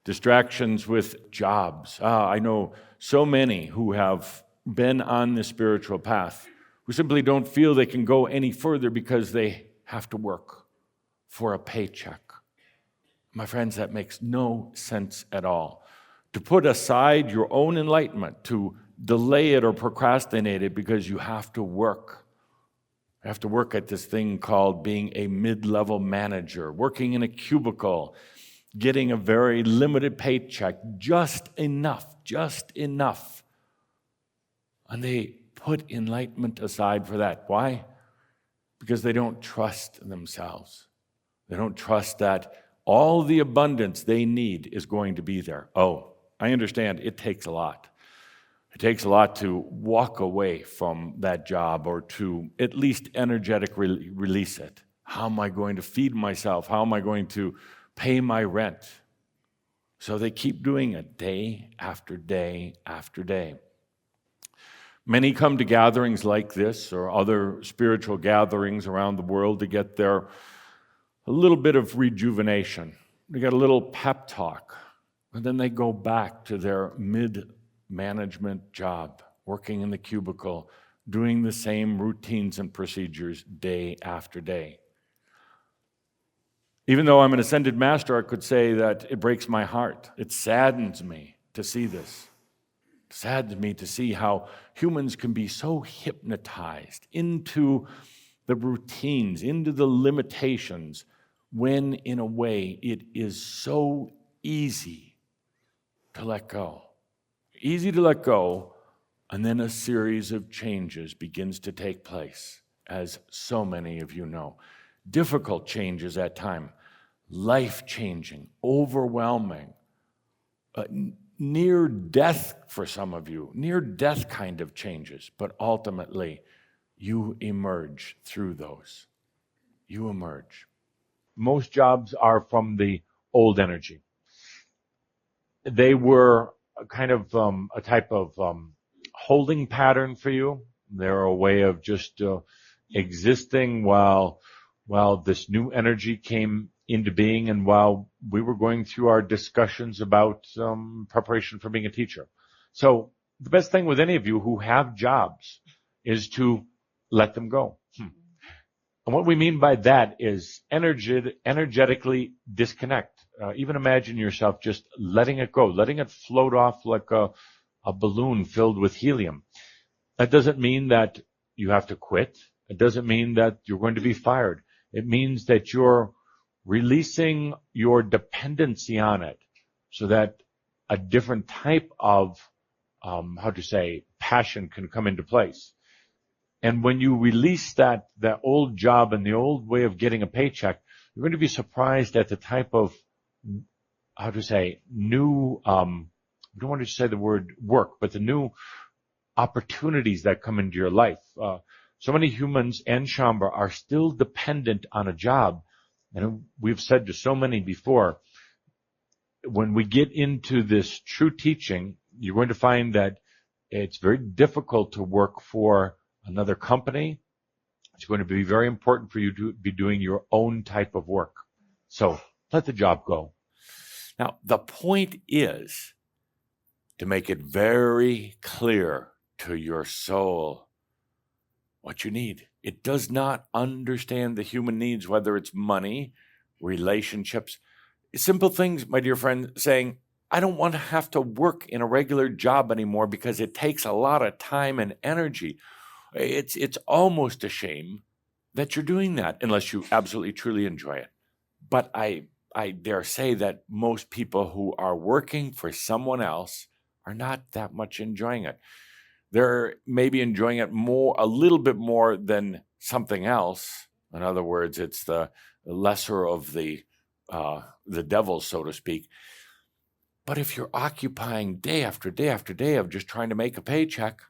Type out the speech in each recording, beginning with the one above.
Distractions with jobs. I know so many who have been on the spiritual path who simply don't feel they can go any further because they have to work for a paycheck. My friends, that makes no sense at all. To put aside your own enlightenment, to delay it or procrastinate it because you have to work. You have to work at this thing called being a mid-level manager, working in a cubicle, getting a very limited paycheck, just enough. And they put enlightenment aside for that. Why? Because they don't trust themselves. They don't trust that all the abundance they need is going to be there. Oh, I understand it takes a lot. It takes a lot to walk away from that job or to at least energetically release it. How am I going to feed myself? How am I going to pay my rent? So they keep doing it day after day after day. Many come to gatherings like this or other spiritual gatherings around the world to get a little bit of rejuvenation. They get a little pep talk, and then they go back to their mid-management job, working in the cubicle, doing the same routines and procedures day after day. Even though I'm an ascended master, I could say that it breaks my heart. It saddens me to see this. It saddens me to see how humans can be so hypnotized into the routines, into the limitations, when in a way it is so easy to let go. Easy to let go, and then a series of changes begins to take place, as so many of you know. Difficult changes at times, life-changing, overwhelming, near death for some of you, near death kind of changes, but ultimately you emerge through those. You emerge. Most jobs are from the old energy. They were a kind of a type of holding pattern for you. They're a way of just existing while this new energy came into being and while we were going through our discussions about preparation for being a teacher. So the best thing with any of you who have jobs is to let them go. And what we mean by that is energetically disconnect. Even imagine yourself just letting it go, letting it float off like a balloon filled with helium. That doesn't mean that you have to quit. It doesn't mean that you're going to be fired. It means that you're releasing your dependency on it so that a different type of, passion can come into place. And when you release that old job and the old way of getting a paycheck, you're going to be surprised at the type of, new, I don't want to say the word work, but the new opportunities that come into your life. So many humans and Shambhala are still dependent on a job. And we've said to so many before, when we get into this true teaching, you're going to find that it's very difficult to work for another company. It's going to be very important for you to be doing your own type of work. So let the job go. Now, the point is to make it very clear to your soul what you need. It does not understand the human needs, whether it's money, relationships, simple things, my dear friend, saying, I don't want to have to work in a regular job anymore because it takes a lot of time and energy. It's almost a shame that you're doing that unless you absolutely truly enjoy it. But I dare say that most people who are working for someone else are not that much enjoying it. They're maybe enjoying it a little bit more than something else. In other words, it's the lesser of the devil, so to speak. But if you're occupying day after day after day of just trying to make a paycheck,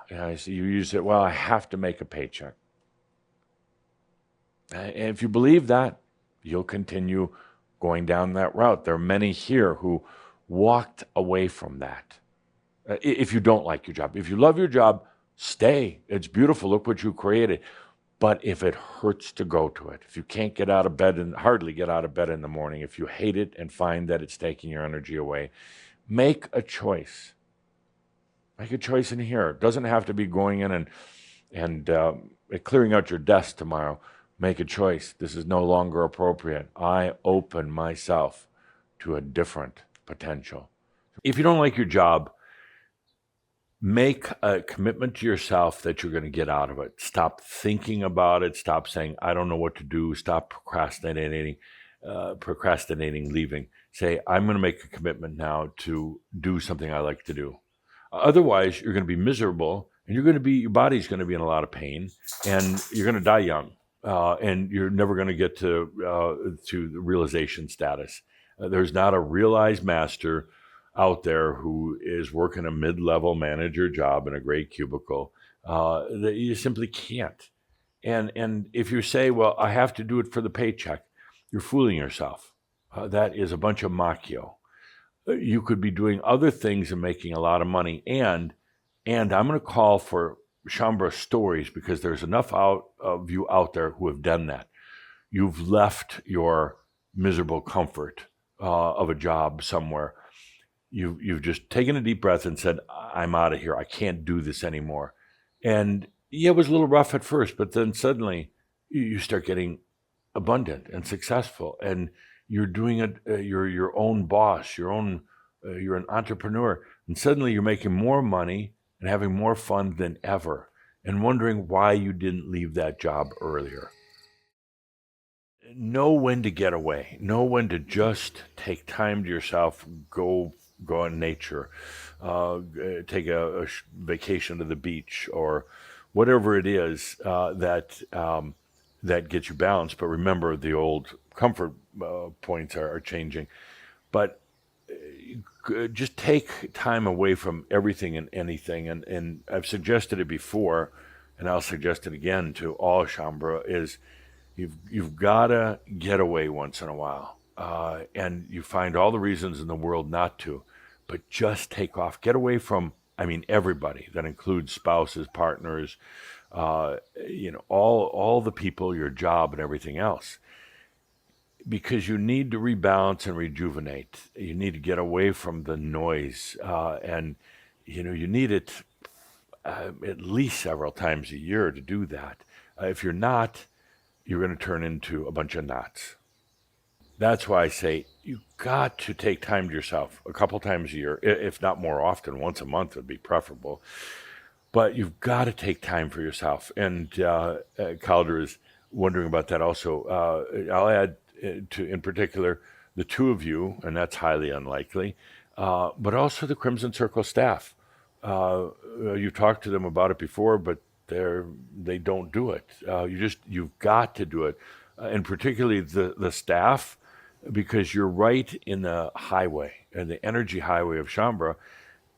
so you use it, well, I have to make a paycheck. And if you believe that, you'll continue going down that route. There are many here who walked away from that. If you don't like your job, if you love your job, stay. It's beautiful. Look what you created. But if it hurts to go to it, if you can't get out of bed and hardly get out of bed in the morning, if you hate it and find that it's taking your energy away, make a choice. Make a choice in here. It doesn't have to be going in and clearing out your desk tomorrow. Make a choice. This is no longer appropriate. I open myself to a different potential. If you don't like your job, make a commitment to yourself that you're going to get out of it. Stop thinking about it. Stop saying, I don't know what to do. Stop procrastinating, leaving. Say, I'm going to make a commitment now to do something I like to do. Otherwise, you're going to be miserable, and your body's going to be in a lot of pain, and you're going to die young, and you're never going to get to the realization status. There's not a realized master out there who is working a mid-level manager job in a gray cubicle. That you simply can't. And if you say, well, I have to do it for the paycheck, you're fooling yourself. That is a bunch of macchio. You could be doing other things and making a lot of money. And I'm going to call for Shaumbra stories, because there's enough of you out there who have done that. You've left your miserable comfort of a job somewhere. You've just taken a deep breath and said, I'm out of here. I can't do this anymore. And yeah, it was a little rough at first, but then suddenly you start getting abundant and successful, and you're doing it. You're your own boss. You're an entrepreneur, and suddenly you're making more money and having more fun than ever, and wondering why you didn't leave that job earlier. Know when to get away. Know when to just take time to yourself. Go in nature. Take a vacation to the beach, or whatever it is that gets you balanced. But remember, the old comfort points are changing. But just take time away from everything and anything. And I've suggested it before, and I'll suggest it again to all Shaumbra, is you've got to get away once in a while. And you find all the reasons in the world not to, but just take off. Get away from, everybody. That includes spouses, partners, all the people, your job, and everything else. Because you need to rebalance and rejuvenate. You need to get away from the noise. And you need it at least several times a year to do that. If you're not, you're going to turn into a bunch of knots. That's why I say you've got to take time to yourself a couple times a year, if not more often. Once a month would be preferable. But you've got to take time for yourself. And Calder is wondering about that also. I'll add to, in particular, the two of you, and that's highly unlikely, but also the Crimson Circle staff. You've talked to them about it before, but they don't do it. You've got to do it, and particularly the staff, because you're right in the highway, and the energy highway of Shaumbra.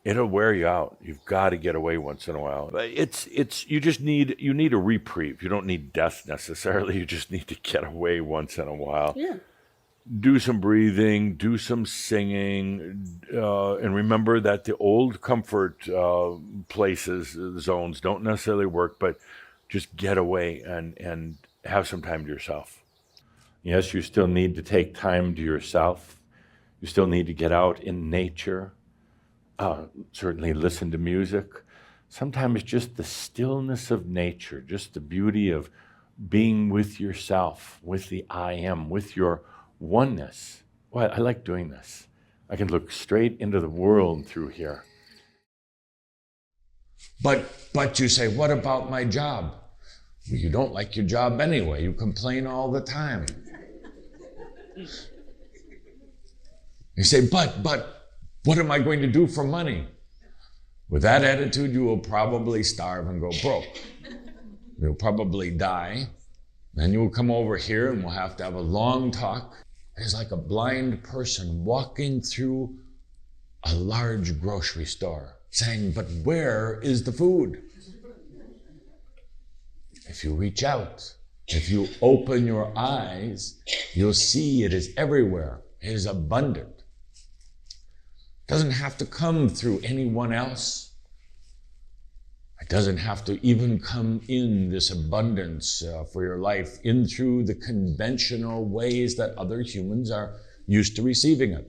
It'll wear you out. You've got to get away once in a while. You need a reprieve. You don't need death necessarily. You just need to get away once in a while. Yeah. Do some breathing, do some singing, and remember that the old comfort places, zones don't necessarily work, but just get away and have some time to yourself. Yes, you still need to take time to yourself. You still need to get out in nature. Certainly listen to music. Sometimes just the stillness of nature, just the beauty of being with yourself, with the I am, with your oneness. Well, I like doing this. I can look straight into the world through here. But you say, what about my job? Well, you don't like your job anyway. You complain all the time. You say, but what am I going to do for money? With that attitude, you will probably starve and go broke. You'll probably die. Then you will come over here and we'll have to have a long talk. It's like a blind person walking through a large grocery store saying, but where is the food? If you reach out, if you open your eyes, you'll see it is everywhere. It is abundant. Doesn't have to come through anyone else. It doesn't have to even come in this abundance for your life in through the conventional ways that other humans are used to receiving it.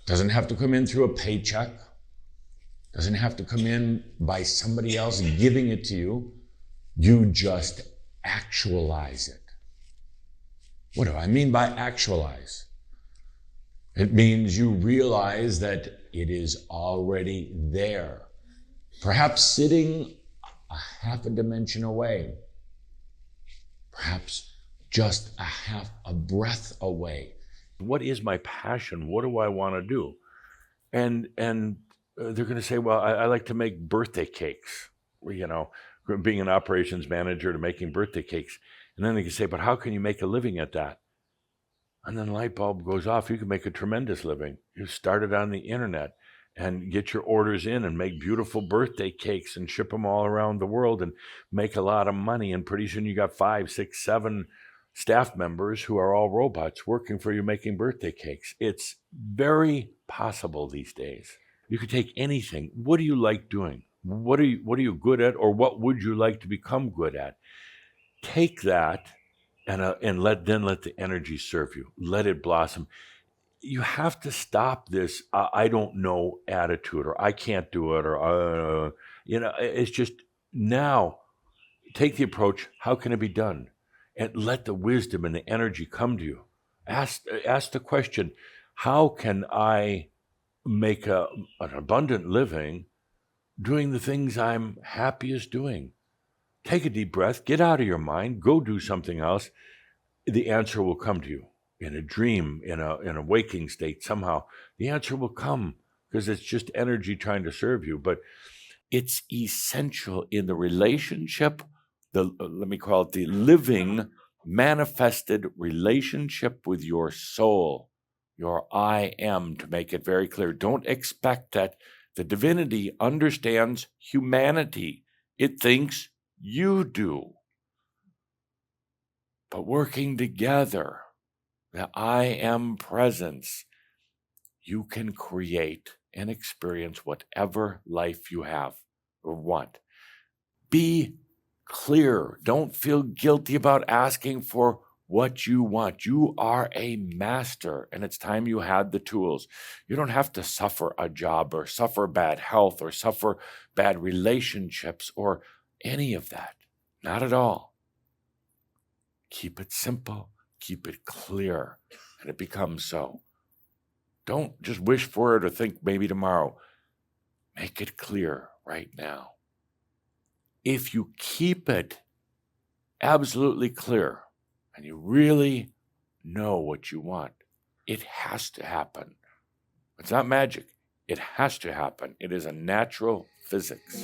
It doesn't have to come in through a paycheck. It doesn't have to come in by somebody else giving it to you. You just actualize it. What do I mean by actualize? It means you realize that it is already there. Perhaps sitting a half a dimension away. Perhaps just a half a breath away. What is my passion? What do I want to do? And they're going to say, well, I like to make birthday cakes, you know, being an operations manager to making birthday cakes. And then they can say, but how can you make a living at that? And then the light bulb goes off. You can make a tremendous living. You start it on the internet and get your orders in and make beautiful birthday cakes and ship them all around the world and make a lot of money. And pretty soon you got 5, 6, 7 staff members who are all robots working for you making birthday cakes. It's very possible these days. You could take anything. What do you like doing? What are you good at, or what would you like to become good at? Take that and let the energy serve you. Let it blossom. You have to stop this I don't know attitude, or I can't do it, or it's just now take the approach, how can it be done? And let the wisdom and the energy come to you. Ask the question, how can I make an abundant living doing the things I'm happiest doing? Take a deep breath, get out of your mind, go do something else. The answer will come to you in a dream, in a waking state somehow. The answer will come because it's just energy trying to serve you. But it's essential in the relationship, let me call it the living, manifested relationship with your soul, your I am, to make it very clear. Don't expect that the divinity understands humanity. It thinks you do. But working together, the I am presence, you can create and experience whatever life you have or want. Be clear. Don't feel guilty about asking for what you want. You are a master, and it's time you had the tools. You don't have to suffer a job or suffer bad health or suffer bad relationships or any of that. Not at all. Keep it simple. Keep it clear, and it becomes so. Don't just wish for it or think maybe tomorrow. Make it clear right now. If you keep it absolutely clear and you really know what you want, it has to happen. It's not magic. It has to happen. It is a natural physics.